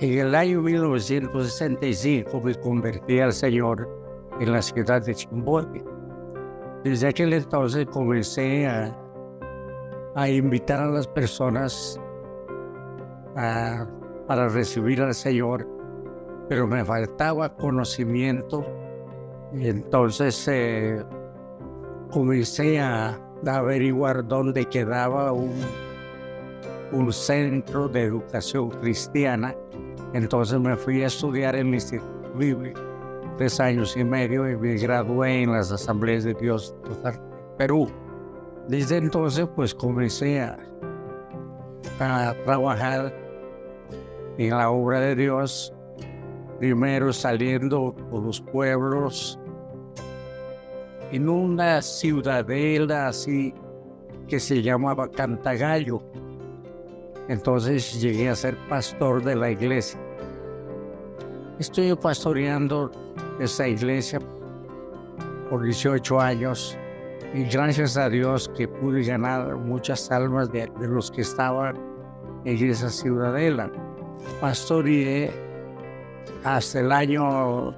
En el año 1965 me convertí al Señor en la ciudad de Chimbote. Desde aquel entonces comencé a invitar a las personas para recibir al Señor, pero me faltaba conocimiento. Y entonces comencé a averiguar dónde quedaba un centro de educación cristiana. Entonces me fui a estudiar en el Instituto Bíblico 3 años y medio y me gradué en las Asambleas de Dios de Perú. Desde entonces pues comencé a trabajar en la obra de Dios, primero saliendo por los pueblos, en una ciudadela así que se llamaba Cantagallo. Entonces llegué a ser pastor de la iglesia. Estoy pastoreando esa iglesia por 18 años y gracias a Dios que pude ganar muchas almas de los que estaban en esa ciudadela. Pastoreé hasta el año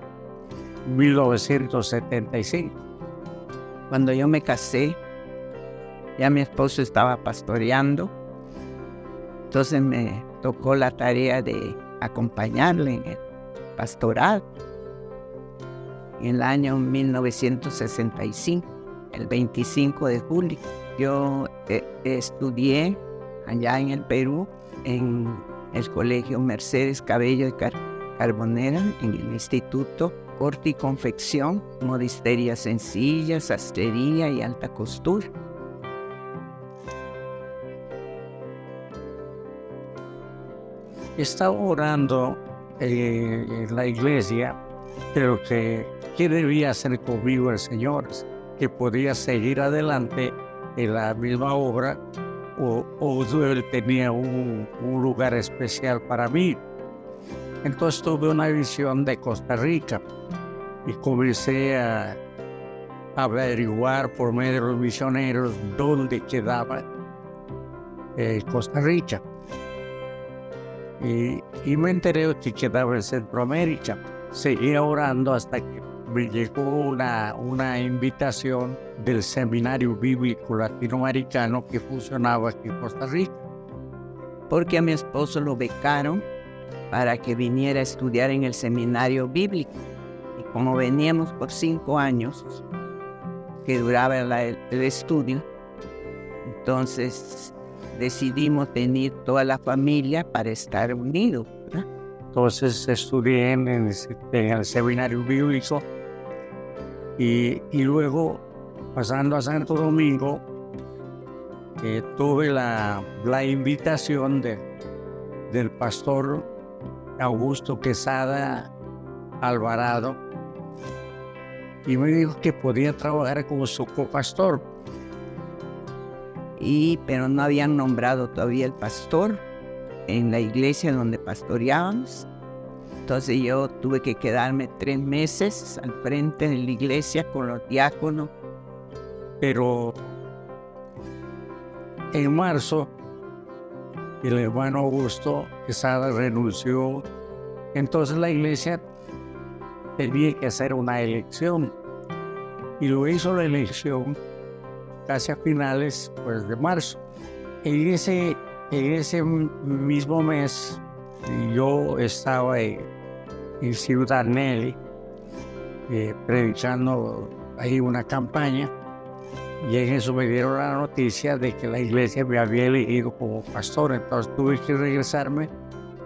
1975. Cuando yo me casé, ya mi esposo estaba pastoreando, entonces me tocó la tarea de acompañarle en el pastoral. En el año 1965, el 25 de julio, yo estudié allá en el Perú, en el Colegio Mercedes Cabello de Carbonera, en el Instituto Corte y Confección, modistería sencilla, sastrería y alta costura. Estaba orando en la iglesia, pero ¿qué debía hacer conmigo el Señor? Que podía seguir adelante en la misma obra o Él tenía un lugar especial para mí. Entonces tuve una visión de Costa Rica y comencé a averiguar por medio de los misioneros dónde quedaba Costa Rica. Y me enteré que quedaba en Centroamérica. Seguí orando hasta que me llegó una invitación del Seminario Bíblico Latinoamericano que funcionaba aquí en Costa Rica. Porque a mi esposo lo becaron para que viniera a estudiar en el Seminario Bíblico. Y como veníamos por 5 años, que duraba el estudio, entonces decidimos venir toda la familia para estar unidos, ¿verdad? Entonces estudié en el Seminario Bíblico y luego, pasando a Santo Domingo, tuve la invitación del pastor Augusto Quesada Alvarado y me dijo que podía trabajar como su copastor. Pero no habían nombrado todavía el pastor en la iglesia donde pastoreábamos. Entonces yo tuve que quedarme 3 meses al frente de la iglesia con los diáconos. Pero en marzo el hermano Augusto Quesada renunció. Entonces la iglesia tenía que hacer una elección y lo hizo la elección casi a finales de marzo. En ese mismo mes yo estaba en Ciudad Nelly predicando ahí una campaña y en eso me dieron la noticia de que la iglesia me había elegido como pastor. Entonces tuve que regresarme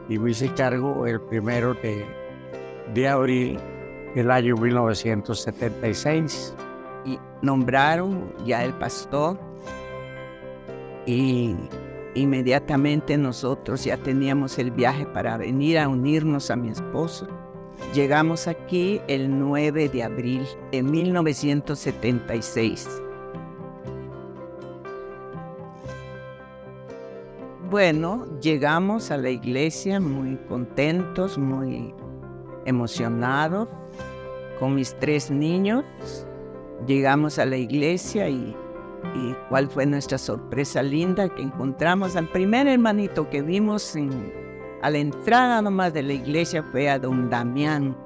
y me hice cargo el 1 de abril del año 1976. Y nombraron ya el pastor y inmediatamente nosotros ya teníamos el viaje para venir a unirnos a mi esposo. Llegamos aquí el 9 de abril de 1976. Bueno, llegamos a la iglesia muy contentos, muy emocionados, con mis 3 niños. Llegamos a la iglesia y cuál fue nuestra sorpresa linda, que encontramos al primer hermanito que vimos A la entrada nomás de la iglesia fue a don Damián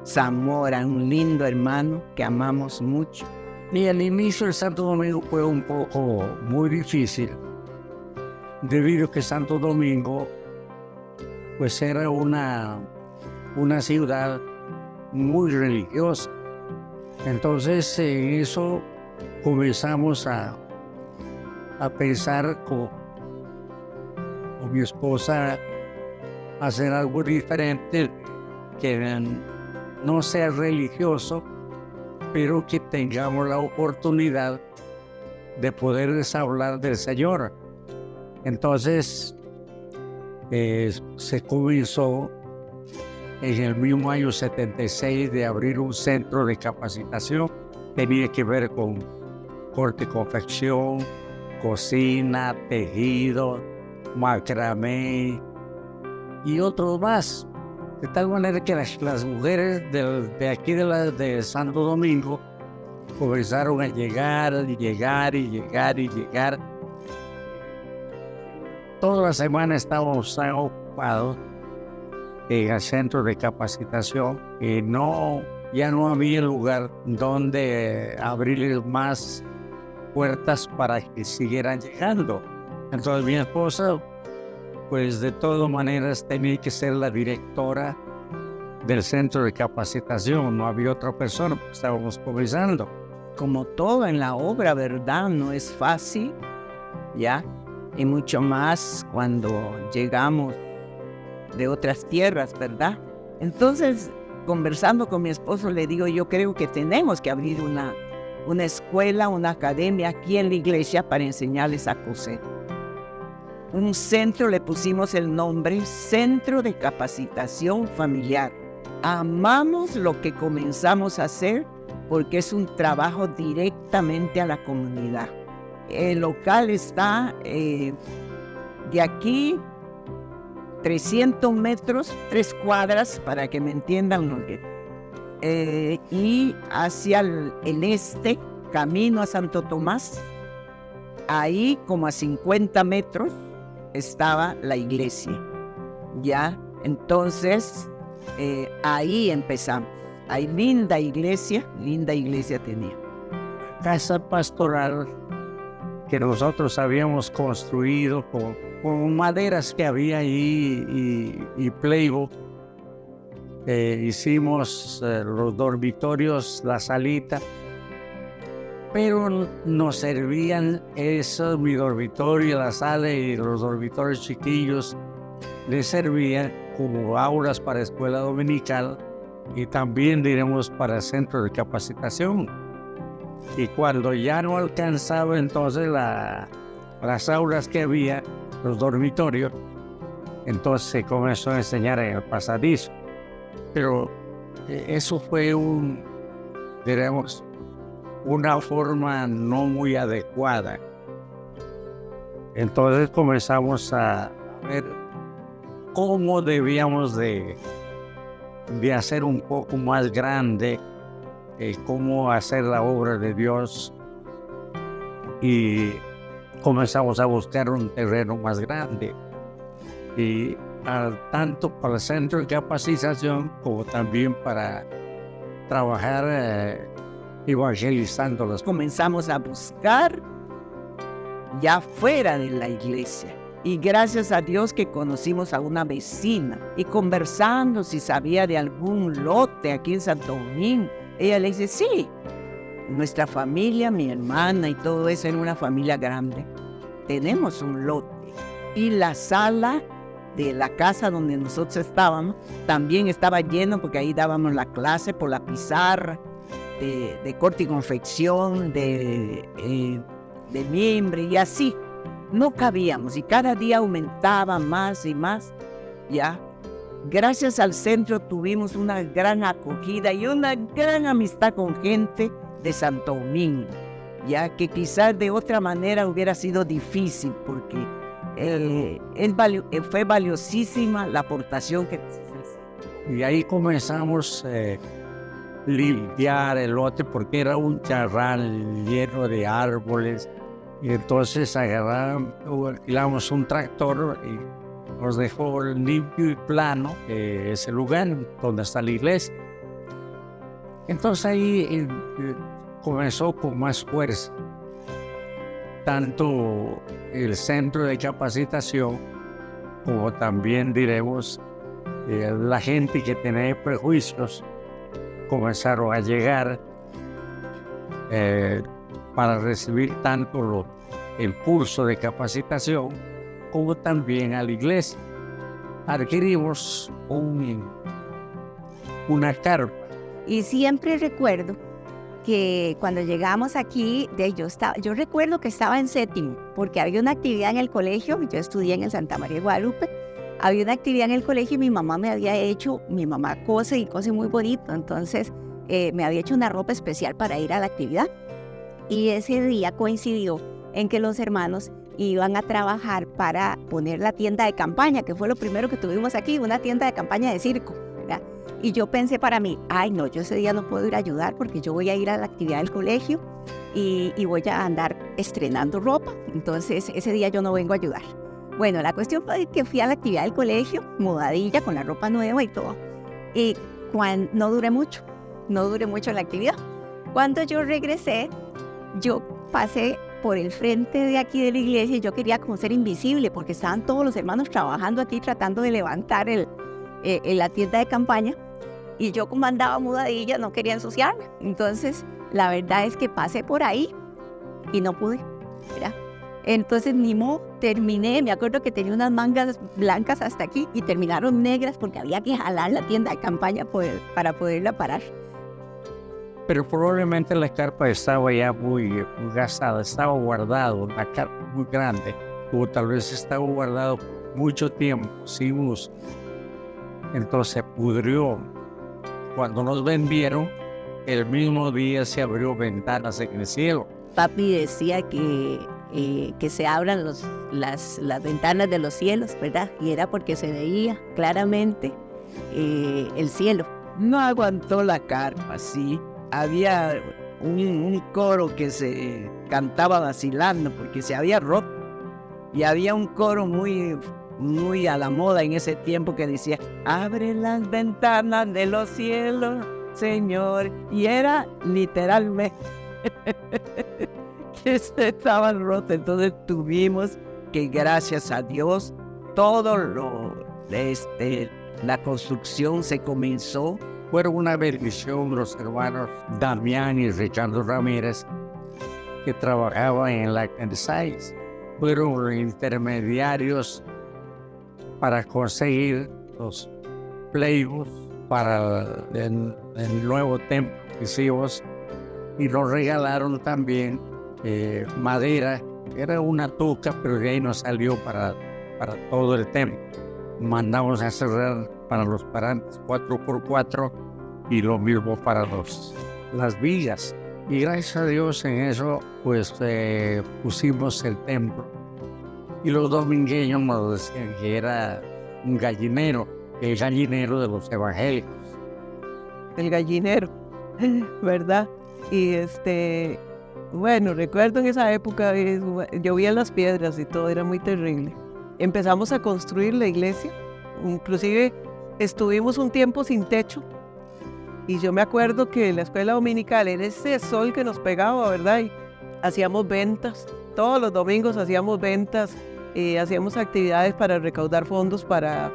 Zamora, un lindo hermano que amamos mucho. Y al inicio de Santo Domingo fue un poco muy difícil, debido a que Santo Domingo pues era una ciudad muy religiosa. Entonces eso comenzamos a pensar con mi esposa hacer algo diferente, que no sea religioso, pero que tengamos la oportunidad de poderles hablar del Señor. Entonces se comenzó en el mismo año 76 de abrir un centro de capacitación. Tenía que ver con corte y confección, cocina, tejido, macramé y otros más. De tal manera que las mujeres de aquí de Santo Domingo comenzaron a llegar. Toda la semana estábamos tan ocupados en el centro de capacitación y ya no había lugar donde abrirles más puertas para que siguieran llegando. Entonces mi esposa, pues de todas maneras tenía que ser la directora del centro de capacitación. No había otra persona, porque estábamos comenzando. Como todo en la obra, ¿verdad? No es fácil, ¿ya? Y mucho más cuando llegamos de otras tierras, ¿verdad? Entonces, conversando con mi esposo, le digo, yo creo que tenemos que abrir una escuela, una academia aquí en la iglesia para enseñarles a coser. Un centro, le pusimos el nombre Centro de Capacitación Familiar. Amamos lo que comenzamos a hacer porque es un trabajo directamente a la comunidad. El local está de aquí 300 metros, 3 cuadras, para que me entiendan lo que... y hacia el este, camino a Santo Tomás, ahí como a 50 metros, estaba la iglesia, ¿ya? Entonces, ahí empezamos. Hay linda iglesia tenía. Casa pastoral que nosotros habíamos construido con maderas que había ahí y playbook. Hicimos los dormitorios, la salita, pero nos servían eso, mi dormitorio, la sala y los dormitorios chiquillos, les servían como aulas para escuela dominical y también, diremos, para centro de capacitación. Y cuando ya no alcanzaba entonces las aulas que había, los dormitorios, entonces se comenzó a enseñar en el pasadizo. Pero eso fue diremos, una forma no muy adecuada. Entonces comenzamos a ver cómo debíamos de hacer un poco más grande, cómo hacer la obra de Dios, y comenzamos a buscar un terreno más grande, y tanto para el centro de capacitación como también para trabajar evangelizándolos. Comenzamos a buscar ya fuera de la iglesia. Y gracias a Dios que conocimos a una vecina y conversando si sabía de algún lote aquí en Santo Domingo. Ella le dice, sí, nuestra familia, mi hermana y todo eso, era una familia grande. Tenemos un lote. Y la sala de la casa donde nosotros estábamos también estaba lleno, porque ahí dábamos la clase por la pizarra de corte y confección, de mimbre y así. No cabíamos y cada día aumentaba más y más, ¿ya? Gracias al centro tuvimos una gran acogida y una gran amistad con gente de Santo Domingo, ya que quizás de otra manera hubiera sido difícil, porque fue valiosísima la aportación que nos hizo. Y ahí comenzamos limpiar el lote, porque era un charral lleno de árboles. Y entonces alquilamos un tractor nos dejó limpio y plano ese lugar donde está la iglesia. Entonces ahí comenzó con más fuerza, tanto el centro de capacitación como también, diremos, la gente que tenía prejuicios comenzaron a llegar para recibir tanto el curso de capacitación como también a la iglesia. Adquirimos una carpa. Y siempre recuerdo que cuando llegamos aquí, yo recuerdo que estaba en séptimo, porque había una actividad en el colegio. Yo estudié en el Santa María de Guadalupe. Había una actividad en el colegio y mi mamá cose y cose muy bonito, entonces me había hecho una ropa especial para ir a la actividad. Y ese día coincidió en que los hermanos iban a trabajar para poner la tienda de campaña, que fue lo primero que tuvimos aquí, una tienda de campaña de circo, ¿verdad? Y yo pensé para mí, ay no, yo ese día no puedo ir a ayudar porque yo voy a ir a la actividad del colegio y voy a andar estrenando ropa, entonces ese día yo no vengo a ayudar. Bueno, la cuestión fue que fui a la actividad del colegio, mudadilla, con la ropa nueva y todo, y no duré mucho en la actividad. Cuando yo regresé, yo pasé por el frente de aquí de la iglesia y yo quería como ser invisible porque estaban todos los hermanos trabajando aquí tratando de levantar la tienda de campaña y yo como andaba mudadilla no quería ensuciarme. Entonces la verdad es que pasé por ahí y no pude, ¿verdad? Entonces ni modo, terminé, me acuerdo que tenía unas mangas blancas hasta aquí y terminaron negras porque había que jalar la tienda de campaña para poderla parar. Pero probablemente la carpa estaba ya muy gastada, estaba guardado, una carpa muy grande, o tal vez estaba guardado mucho tiempo sin uso. Entonces se pudrió. Cuando nos vendieron, el mismo día se abrió ventanas en el cielo. Papi decía que se abran las ventanas de los cielos, ¿verdad? Y era porque se veía claramente el cielo. No aguantó la carpa, sí. Había un coro que se cantaba vacilando porque se había roto. Y había un coro muy a la moda en ese tiempo que decía, abre las ventanas de los cielos, Señor. Y era literalmente que se estaban rotos. Entonces tuvimos que, gracias a Dios, la construcción se comenzó. Fueron una bendición los hermanos Damián y Ricardo Ramírez que trabajaban en la Kansas. Fueron intermediarios para conseguir los playboys para el nuevo templo que hicimos y nos regalaron también madera. Era una tuca, pero de ahí nos salió para todo el templo. Mandamos a cerrar para los parantes 4x4 y lo mismo para las vigas. Y gracias a Dios en eso pues pusimos el templo. Y los domingueños nos decían que era un gallinero, el gallinero de los evangélicos. El gallinero, ¿verdad? Y bueno, recuerdo en esa época llovía las piedras y todo, era muy terrible. Empezamos a construir la iglesia, inclusive estuvimos un tiempo sin techo y yo me acuerdo que en la escuela dominical era ese sol que nos pegaba, ¿verdad? Y hacíamos ventas, todos los domingos hacíamos ventas, hacíamos actividades para recaudar fondos para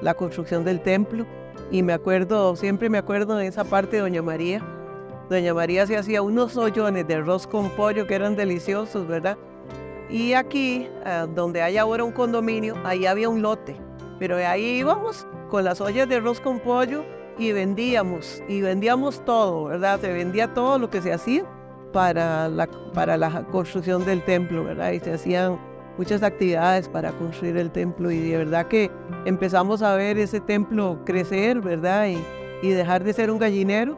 la construcción del templo y siempre me acuerdo de esa parte de Doña María. Doña María se hacía unos ollones de arroz con pollo que eran deliciosos, ¿verdad? Y aquí, donde hay ahora un condominio, ahí había un lote. Pero ahí íbamos con las ollas de arroz con pollo y vendíamos todo, ¿verdad? Se vendía todo lo que se hacía para la construcción del templo, ¿verdad? Y se hacían muchas actividades para construir el templo y de verdad que empezamos a ver ese templo crecer, ¿verdad? Y dejar de ser un gallinero.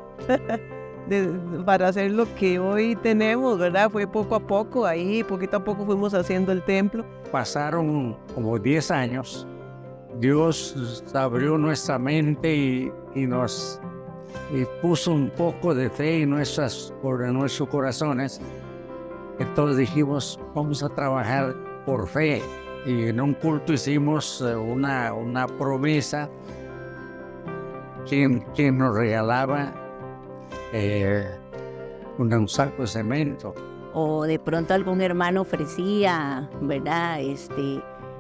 Para hacer lo que hoy tenemos, ¿verdad? Fue poco a poco, ahí poquito a poco fuimos haciendo el templo. Pasaron como 10 años. Dios abrió nuestra mente y nos puso un poco de fe en nuestros corazones. Entonces dijimos, vamos a trabajar por fe y en un culto hicimos una promesa. ¿Quién nos regalaba un saco de cemento? O de pronto algún hermano ofrecía, ¿verdad?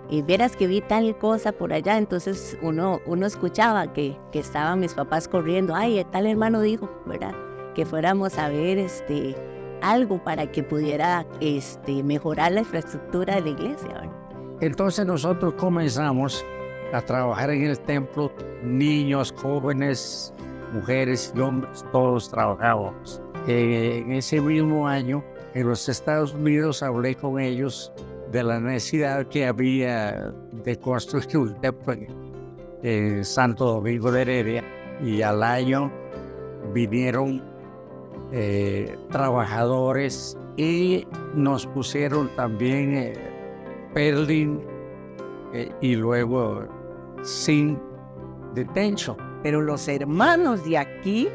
Y vieras que vi tal cosa por allá, entonces uno escuchaba que estaban mis papás corriendo, ay, tal hermano dijo, ¿verdad? Que fuéramos a ver algo para que pudiera mejorar la infraestructura de la iglesia, ¿verdad? Entonces nosotros comenzamos a trabajar en el templo, niños, jóvenes, mujeres y hombres, todos trabajábamos. En ese mismo año, en los Estados Unidos, hablé con ellos de la necesidad que había de construir un templo en Santo Domingo de Heredia, y al año vinieron trabajadores y nos pusieron también Perlin y luego zinc de techo. Pero los hermanos de aquí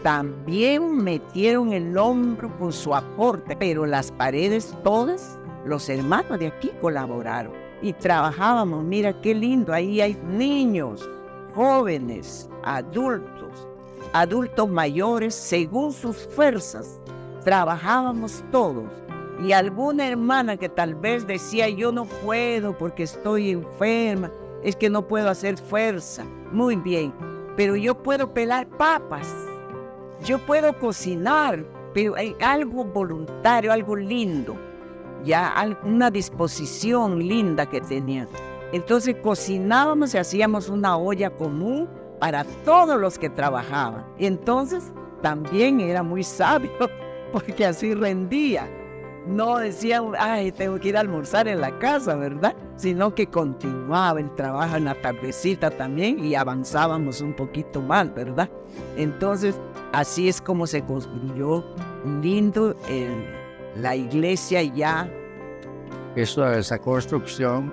también metieron el hombro con su aporte, pero las paredes todas, los hermanos de aquí colaboraron y trabajábamos. Mira qué lindo, ahí hay niños, jóvenes, adultos mayores, según sus fuerzas. Trabajábamos todos. Y alguna hermana que tal vez decía, yo no puedo porque estoy enferma, es que no puedo hacer fuerza. Muy bien, pero yo puedo pelar papas, yo puedo cocinar, pero hay algo voluntario, algo lindo, ya una disposición linda que tenían. Entonces cocinábamos y hacíamos una olla común para todos los que trabajaban. Entonces también era muy sabio, porque así rendía. No decían, ay, tengo que ir a almorzar en la casa, ¿verdad? Sino que continuaba el trabajo en la tardecita también y avanzábamos un poquito más, ¿verdad? Entonces, así es como se construyó lindo la iglesia ya. Esa construcción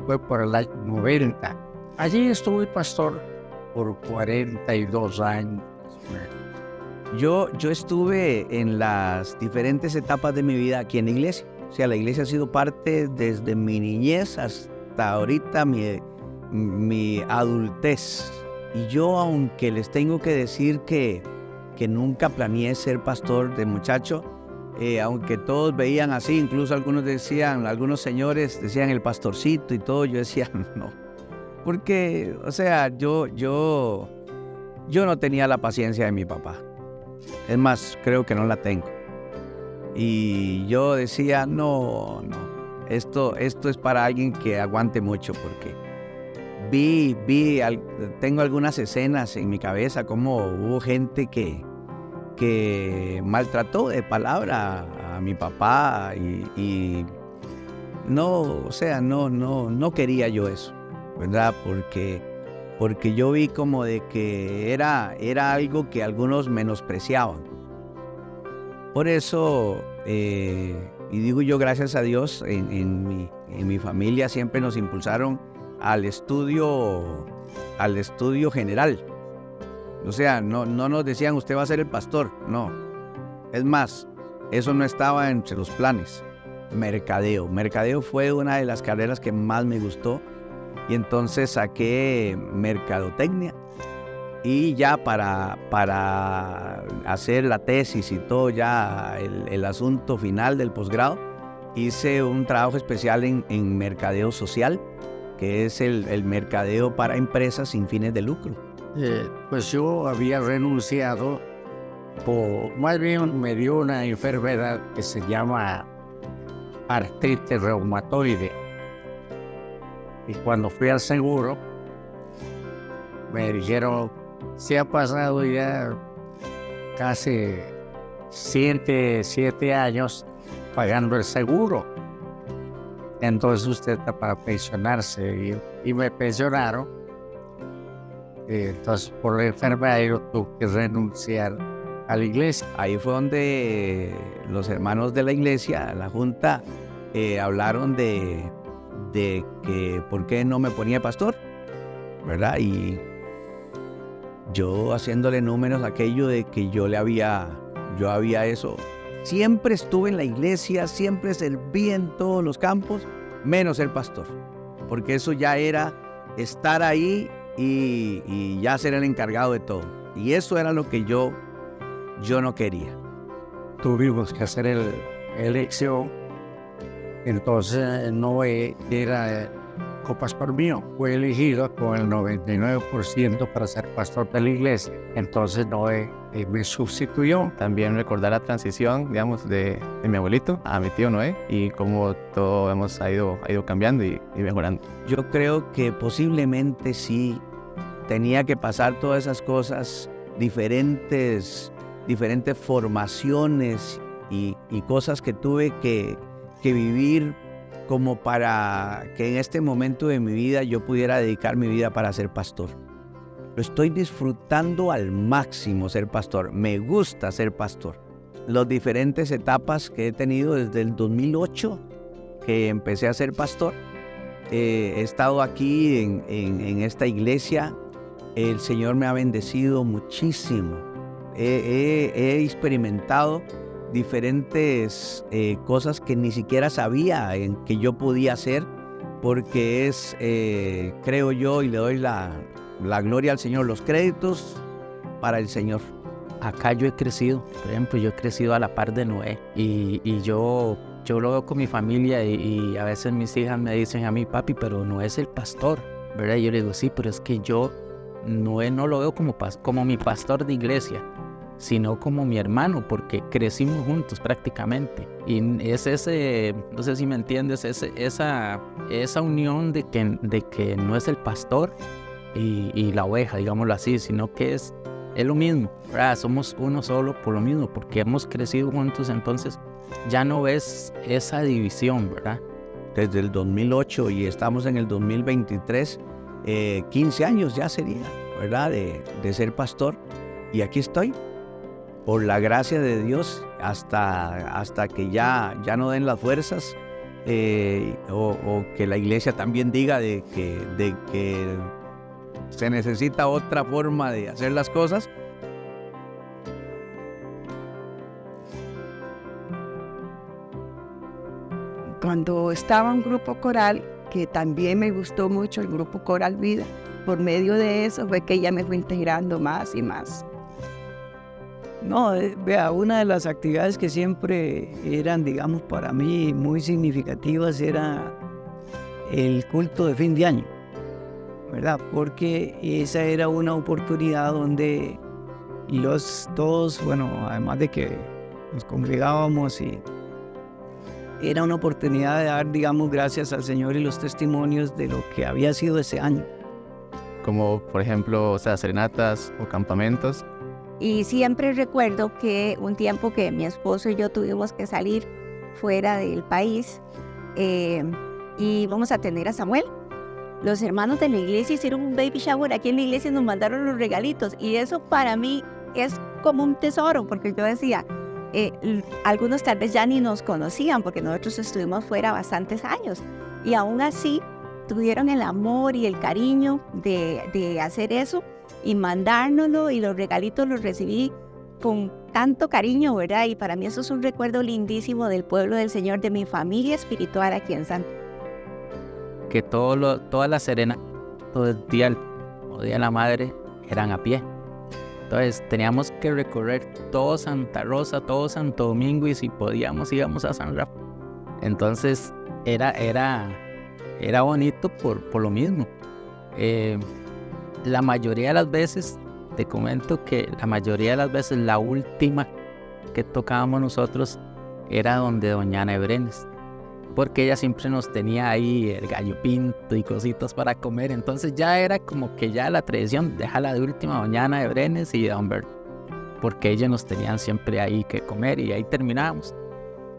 fue por el año 90. Allí estuve pastor por 42 años. Yo estuve en las diferentes etapas de mi vida aquí en la iglesia. O sea, la iglesia ha sido parte desde mi niñez hasta ahorita mi adultez. Y yo, aunque les tengo que decir que nunca planeé ser pastor de muchacho, aunque todos veían así, incluso algunos señores decían el pastorcito y todo, yo decía no. Porque, o sea, yo no tenía la paciencia de mi papá. Es más, creo que no la tengo. Y yo decía, no, esto es para alguien que aguante mucho, porque tengo algunas escenas en mi cabeza, como hubo gente que maltrató de palabra a mi papá y no, o sea, no quería yo eso, ¿verdad? Porque yo vi como de que era algo que algunos menospreciaban. Por eso, y digo yo, gracias a Dios, en mi familia siempre nos impulsaron al estudio general. O sea, no nos decían, usted va a ser el pastor, no. Es más, eso no estaba entre los planes. Mercadeo fue una de las carreras que más me gustó. Y entonces saqué mercadotecnia, y ya para hacer la tesis y todo, ya el asunto final del posgrado, hice un trabajo especial en mercadeo social, que es el mercadeo para empresas sin fines de lucro. Pues yo había renunciado, más bien me dio una enfermedad que se llama artritis reumatoide. Y cuando fui al seguro, me dijeron, se ha pasado ya casi 7 años pagando el seguro. Entonces usted está para pensionarse. Y me pensionaron. Entonces por la enfermedad yo tuve que renunciar a la iglesia. Ahí fue donde los hermanos de la iglesia, la junta, hablaron de que por qué no me ponía pastor, ¿verdad? Y yo haciéndole números aquello de que yo había eso. Siempre estuve en la iglesia, siempre serví en todos los campos, menos ser pastor, porque eso ya era estar ahí y ya ser el encargado de todo. Y eso era lo que yo no quería. Tuvimos que hacer elección, entonces Noé era copastor mío, fue elegido con el 99% para ser pastor de la iglesia, entonces Noé me sustituyó. También recordar la transición, digamos, de mi abuelito a mi tío Noé y cómo todo ha ido cambiando y mejorando. Yo creo que posiblemente sí tenía que pasar todas esas cosas, diferentes formaciones y cosas que tuve que vivir como para que en este momento de mi vida yo pudiera dedicar mi vida para ser pastor. Lo estoy disfrutando al máximo ser pastor. Me gusta ser pastor. Las diferentes etapas que he tenido desde el 2008 que empecé a ser pastor. He estado aquí en esta iglesia. El Señor me ha bendecido muchísimo. He experimentado diferentes cosas que ni siquiera sabía que yo podía hacer, porque es, creo yo, y le doy la gloria al Señor, los créditos para el Señor. Acá yo he crecido, por ejemplo, yo he crecido a la par de Noé y yo lo veo con mi familia y a veces mis hijas me dicen a mí, papi, pero no es el pastor, ¿verdad? Y yo le digo, sí, pero es que yo Noé no lo veo como mi pastor de iglesia, sino como mi hermano, porque crecimos juntos prácticamente. Y es ese, no sé si me entiendes, esa unión de que no es el pastor y la oveja, digámoslo así, sino que es lo mismo, ¿verdad? Somos uno solo por lo mismo, porque hemos crecido juntos, entonces ya no ves esa división, ¿verdad? Desde el 2008 y estamos en el 2023, 15 años ya sería, ¿verdad? De ser pastor, y aquí estoy. Por la gracia de Dios, hasta que ya no den las fuerzas, o que la iglesia también diga de que se necesita otra forma de hacer las cosas. Cuando estaba en grupo coral, que también me gustó mucho el grupo Coral Vida, por medio de eso fue que ella me fue integrando más y más. No, vea, una de las actividades que siempre eran, digamos, para mí muy significativas era el culto de fin de año, ¿verdad? Porque esa era una oportunidad donde todos, bueno, además de que nos congregábamos, y era una oportunidad de dar, digamos, gracias al Señor y los testimonios de lo que había sido ese año. Como, por ejemplo, o sea, serenatas o campamentos. Y siempre recuerdo que un tiempo que mi esposo y yo tuvimos que salir fuera del país y vamos a tener a Samuel. Los hermanos de la iglesia hicieron un baby shower aquí en la iglesia y nos mandaron los regalitos. Y eso para mí es como un tesoro, porque yo decía, algunos tal vez ya ni nos conocían porque nosotros estuvimos fuera bastantes años. Y aún así tuvieron el amor y el cariño de hacer eso y mandárnoslo, y los regalitos los recibí con tanto cariño, ¿verdad? Y para mí eso es un recuerdo lindísimo del pueblo del Señor, de mi familia espiritual aquí en Santa. Que toda la serena, todo el día de la madre eran a pie. Entonces teníamos que recorrer todo Santa Rosa, todo Santo Domingo, y si podíamos íbamos a San Rafael. Entonces era bonito por lo mismo. La mayoría de las veces, te comento que la mayoría de las veces la última que tocábamos nosotros era donde doña Ana Brenes, porque ella siempre nos tenía ahí el gallo pinto y cositas para comer. Entonces ya era como que ya la tradición, déjala de última doña Ana Brenes y don Bert, porque ellos nos tenían siempre ahí que comer, y ahí terminábamos.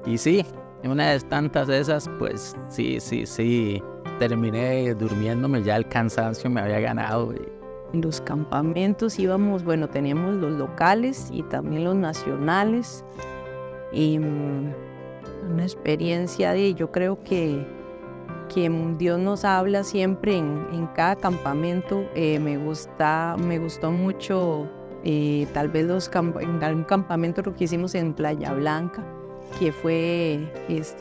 Y sí, una de tantas de esas, pues sí, terminé durmiéndome, ya el cansancio me había ganado. En los campamentos íbamos, bueno, teníamos los locales y también los nacionales, y una experiencia yo creo que Dios nos habla siempre en cada campamento. Me gustó mucho, tal vez en algún campamento lo que hicimos en Playa Blanca, que fue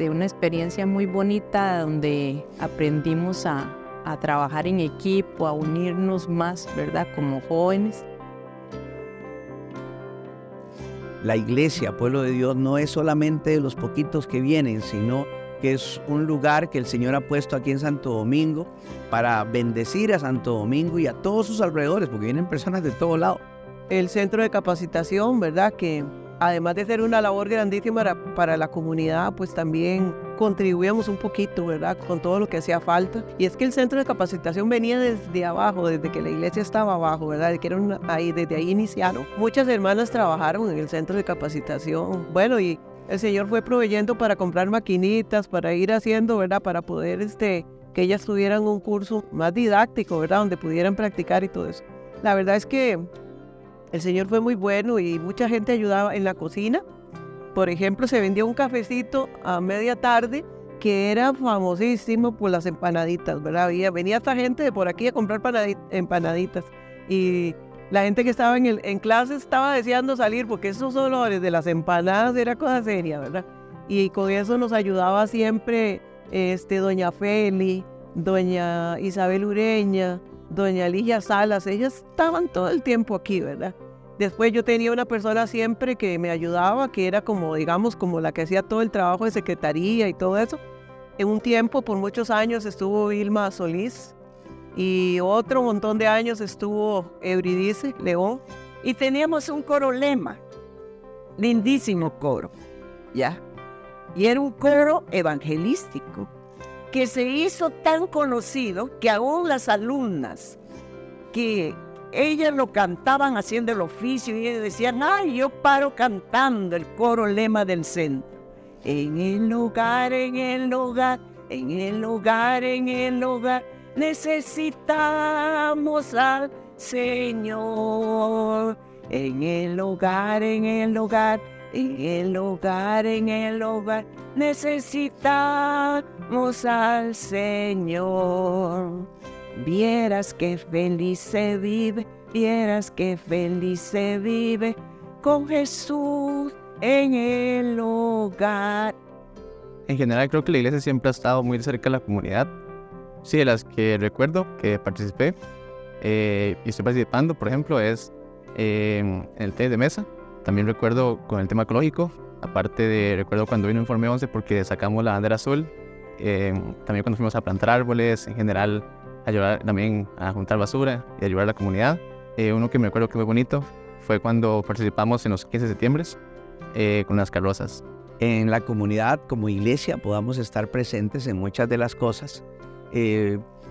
una experiencia muy bonita donde aprendimos a trabajar en equipo, a unirnos más, ¿verdad? Como jóvenes. La iglesia, pueblo de Dios, no es solamente de los poquitos que vienen, sino que es un lugar que el Señor ha puesto aquí en Santo Domingo para bendecir a Santo Domingo y a todos sus alrededores, porque vienen personas de todo lado. El centro de capacitación, ¿verdad? Que además de ser una labor grandísima para la comunidad, pues también contribuíamos un poquito, ¿verdad? Con todo lo que hacía falta. Y es que el centro de capacitación venía desde abajo, desde que la iglesia estaba abajo, ¿verdad? Que desde ahí iniciaron. Muchas hermanas trabajaron en el centro de capacitación. Bueno, y el Señor fue proveyendo para comprar maquinitas, para ir haciendo, ¿verdad? Para poder que ellas tuvieran un curso más didáctico, ¿verdad? Donde pudieran practicar y todo eso. La verdad es que el Señor fue muy bueno y mucha gente ayudaba en la cocina. Por ejemplo, se vendía un cafecito a media tarde que era famosísimo por las empanaditas, ¿verdad? Venía esta gente de por aquí a comprar empanaditas y la gente que estaba en clase estaba deseando salir porque esos olores de las empanadas era cosa seria, ¿verdad? Y con eso nos ayudaba siempre doña Feli, doña Isabel Ureña, doña Ligia Salas. Ellas estaban todo el tiempo aquí, ¿verdad? Después yo tenía una persona siempre que me ayudaba, que era como, digamos, como la que hacía todo el trabajo de secretaría y todo eso. En un tiempo, por muchos años, estuvo Vilma Solís y otro montón de años estuvo Euridice León. Y teníamos un coro lema, lindísimo coro, ¿ya? Y era un coro evangelístico que se hizo tan conocido que aún las alumnas que ellas lo cantaban haciendo el oficio y ellas decían, ay, yo paro cantando el coro lema del centro. En el hogar, en el hogar, en el hogar, en el hogar, necesitamos al Señor. En el hogar, en el hogar, en el hogar, en el hogar, necesitamos al Señor. Vieras que feliz se vive, vieras que feliz se vive con Jesús en el hogar. En general creo que la iglesia siempre ha estado muy cerca de la comunidad. Sí, de las que recuerdo que participé y estoy participando, por ejemplo, es en el té de mesa. También recuerdo con el tema ecológico, recuerdo cuando vino Informe 11 porque sacamos la bandera azul. También cuando fuimos a plantar árboles, en general ayudar también a juntar basura y ayudar a la comunidad. Uno que me acuerdo que fue bonito fue cuando participamos en los 15 de septiembre con las carrozas. En la comunidad, como iglesia, podamos estar presentes en muchas de las cosas.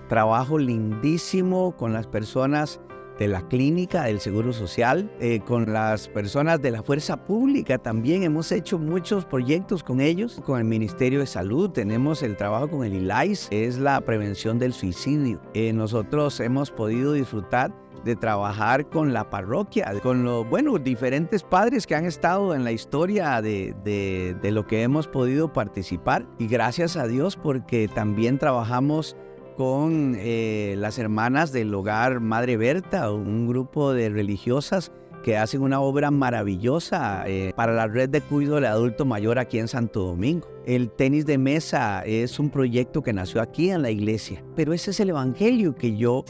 Trabajo lindísimo con las personas de la clínica, del Seguro Social, con las personas de la Fuerza Pública también. Hemos hecho muchos proyectos con ellos. Con el Ministerio de Salud tenemos el trabajo con el ILAIS, es la prevención del suicidio. Nosotros hemos podido disfrutar de trabajar con la parroquia, con los diferentes padres que han estado en la historia de lo que hemos podido participar. Y gracias a Dios porque también trabajamos con las hermanas del Hogar Madre Berta, un grupo de religiosas que hacen una obra maravillosa para la red de cuidado del adulto mayor aquí en Santo Domingo. El tenis de mesa es un proyecto que nació aquí en la iglesia, pero ese es el evangelio que yo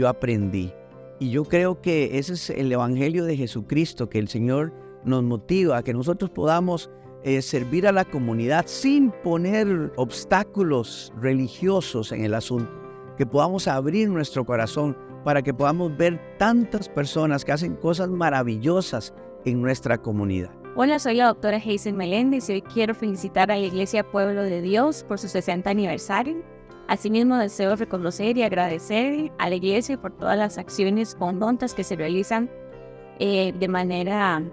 aprendí. Y yo creo que ese es el evangelio de Jesucristo, que el Señor nos motiva a que nosotros podamos servir a la comunidad sin poner obstáculos religiosos en el asunto, que podamos abrir nuestro corazón para que podamos ver tantas personas que hacen cosas maravillosas en nuestra comunidad. Hola, soy la doctora Hazel Meléndez y hoy quiero felicitar a la Iglesia Pueblo de Dios por su 60 aniversario. Asimismo, deseo reconocer y agradecer a la Iglesia por todas las acciones conjuntas que se realizan de manera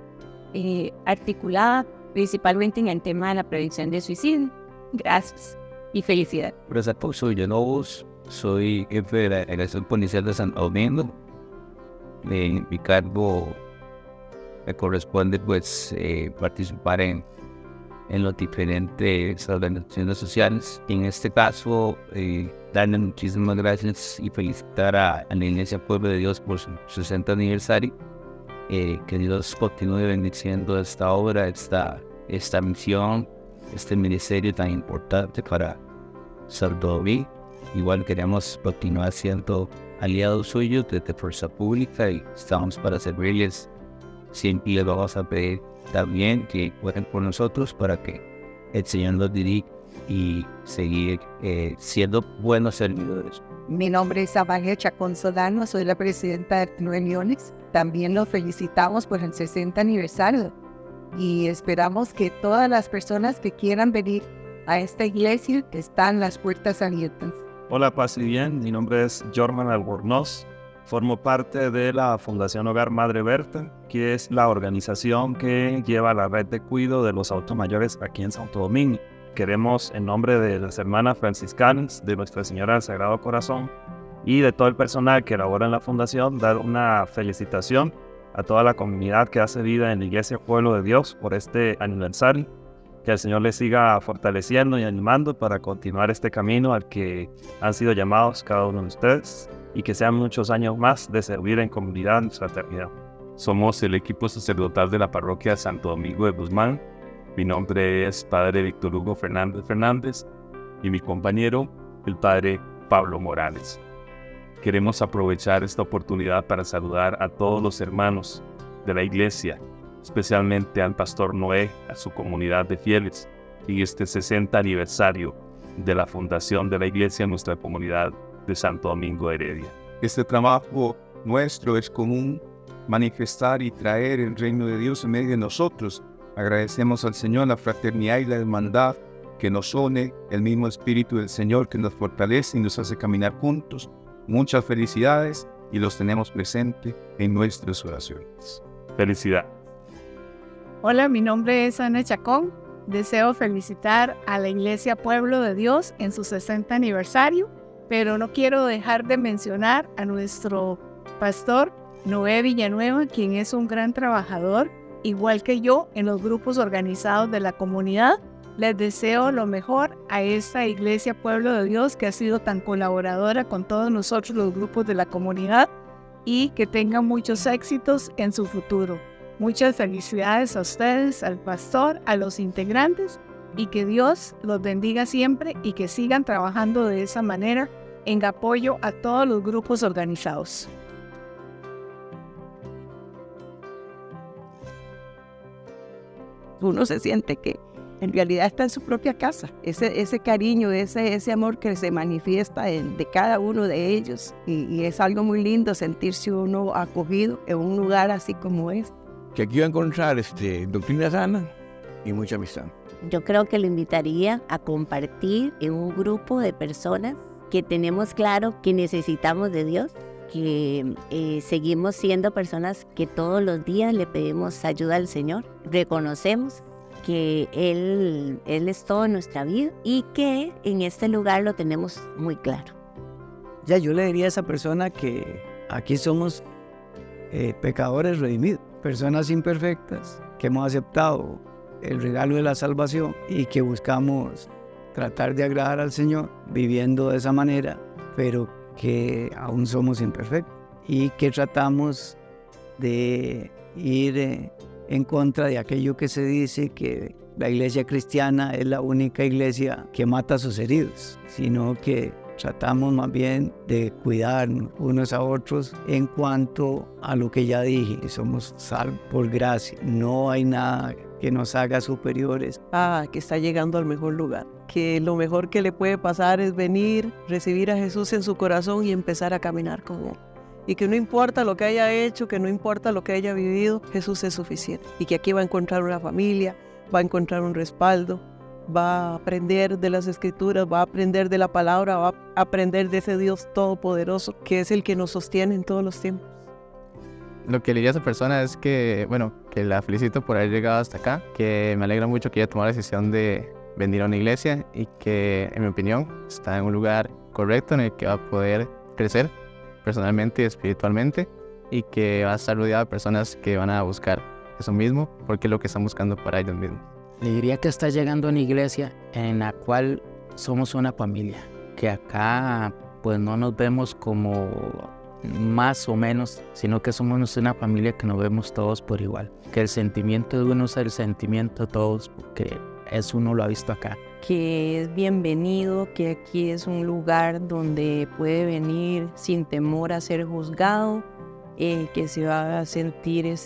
articulada, principalmente en el tema de la prevención de suicidio. Gracias y felicidades. Soy Villalobos, soy jefe de la Delegación Policial de Santo Domingo. En mi cargo me corresponde participar en las diferentes organizaciones sociales. En este caso, darle muchísimas gracias y felicitar a la Iglesia Pueblo de Dios por su 60 aniversario. Que Dios continúe bendiciendo esta obra, esta esta misión, este ministerio tan importante para Santo Domingo. Igual queremos continuar siendo aliados suyos desde Fuerza Pública y estamos para servirles. Siempre les vamos a pedir también que puedan con nosotros para que el Señor nos dirija y seguir siendo buenos servidores. Mi nombre es Amalia Chacón Solano, soy la presidenta de 9 Leones. También los felicitamos por el 60 aniversario y esperamos que todas las personas que quieran venir a esta iglesia están las puertas abiertas. Hola, paz y bien. Mi nombre es Jorman Albornoz. Formo parte de la Fundación Hogar Madre Berta, que es la organización que lleva la red de cuidado de los adultos mayores aquí en Santo Domingo. Queremos, en nombre de las hermanas franciscanas, de Nuestra Señora del Sagrado Corazón y de todo el personal que labora en la fundación, dar una felicitación a toda la comunidad que hace vida en la Iglesia Pueblo de Dios por este aniversario. Que el Señor les siga fortaleciendo y animando para continuar este camino al que han sido llamados cada uno de ustedes y que sean muchos años más de servir en comunidad en fraternidad. Somos el equipo sacerdotal de la parroquia Santo Domingo de Guzmán. Mi nombre es Padre Víctor Hugo Fernández y mi compañero, el Padre Pablo Morales. Queremos aprovechar esta oportunidad para saludar a todos los hermanos de la iglesia, especialmente al Pastor Noé, a su comunidad de fieles, y este 60 aniversario de la fundación de la iglesia en nuestra comunidad de Santo Domingo de Heredia. Este trabajo nuestro es común, manifestar y traer el reino de Dios en medio de nosotros. Agradecemos al Señor la fraternidad y la hermandad que nos une, el mismo Espíritu del Señor que nos fortalece y nos hace caminar juntos. Muchas felicidades y los tenemos presentes en nuestras oraciones. Felicidad. Hola, mi nombre es Ana Chacón. Deseo felicitar a la Iglesia Pueblo de Dios en su 60 aniversario, pero no quiero dejar de mencionar a nuestro pastor Noé Villanueva, quien es un gran trabajador, igual que yo, en los grupos organizados de la comunidad. Les deseo lo mejor a esta Iglesia Pueblo de Dios que ha sido tan colaboradora con todos nosotros los grupos de la comunidad y que tengan muchos éxitos en su futuro. Muchas felicidades a ustedes, al pastor, a los integrantes y que Dios los bendiga siempre y que sigan trabajando de esa manera en apoyo a todos los grupos organizados. Uno se siente que en realidad está en su propia casa. Ese cariño, ese amor que se manifiesta de cada uno de ellos. Y es algo muy lindo sentirse uno acogido en un lugar así como este. Que aquí va a encontrar doctrina sana y mucha amistad. Yo creo que lo invitaría a compartir en un grupo de personas que tenemos claro que necesitamos de Dios, que seguimos siendo personas que todos los días le pedimos ayuda al Señor, reconocemos que Él es todo en nuestra vida y que en este lugar lo tenemos muy claro. Ya yo le diría a esa persona que aquí somos pecadores redimidos, personas imperfectas que hemos aceptado el regalo de la salvación y que buscamos tratar de agradar al Señor viviendo de esa manera, pero que aún somos imperfectos y que tratamos de ir en contra de aquello que se dice que la iglesia cristiana es la única iglesia que mata a sus heridos, sino que tratamos más bien de cuidarnos unos a otros en cuanto a lo que ya dije, somos salvos por gracia, no hay nada que nos haga superiores. Que está llegando al mejor lugar, que lo mejor que le puede pasar es venir, recibir a Jesús en su corazón y empezar a caminar con Él. Y que no importa lo que haya hecho, que no importa lo que haya vivido, Jesús es suficiente. Y que aquí va a encontrar una familia, va a encontrar un respaldo, va a aprender de las Escrituras, va a aprender de la palabra, va a aprender de ese Dios todopoderoso que es el que nos sostiene en todos los tiempos. Lo que le diría a esa persona es que, que la felicito por haber llegado hasta acá, que me alegra mucho que haya tomado la decisión de venir a una iglesia y que, en mi opinión, está en un lugar correcto en el que va a poder crecer personalmente y espiritualmente y que va a estar rodeado de personas que van a buscar eso mismo porque es lo que están buscando para ellos mismos. Le diría que está llegando a una iglesia en la cual somos una familia, que acá pues no nos vemos como más o menos, sino que somos una familia que nos vemos todos por igual. Que el sentimiento de uno es el sentimiento de todos, porque eso uno lo ha visto acá. Que es bienvenido, que aquí es un lugar donde puede venir sin temor a ser juzgado, que se va a sentir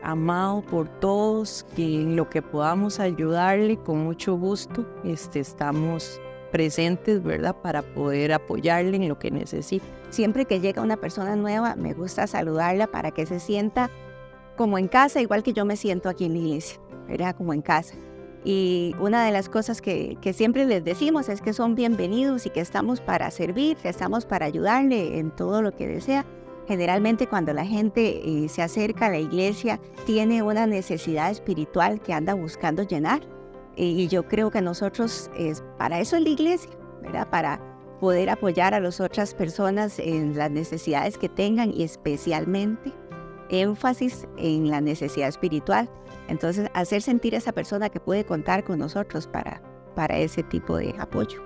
amado por todos, que en lo que podamos ayudarle con mucho gusto estamos presentes, ¿verdad? Para poder apoyarle en lo que necesite. Siempre que llega una persona nueva, me gusta saludarla para que se sienta como en casa, igual que yo me siento aquí en la iglesia, ¿verdad? Como en casa. Y una de las cosas que siempre les decimos es que son bienvenidos y que estamos para servir, que estamos para ayudarle en todo lo que desea. Generalmente cuando la gente se acerca a la iglesia, tiene una necesidad espiritual que anda buscando llenar. Y yo creo que nosotros, para eso es la iglesia, ¿verdad? Para poder apoyar a las otras personas en las necesidades que tengan y especialmente énfasis en la necesidad espiritual. Entonces, hacer sentir a esa persona que puede contar con nosotros para ese tipo de apoyo.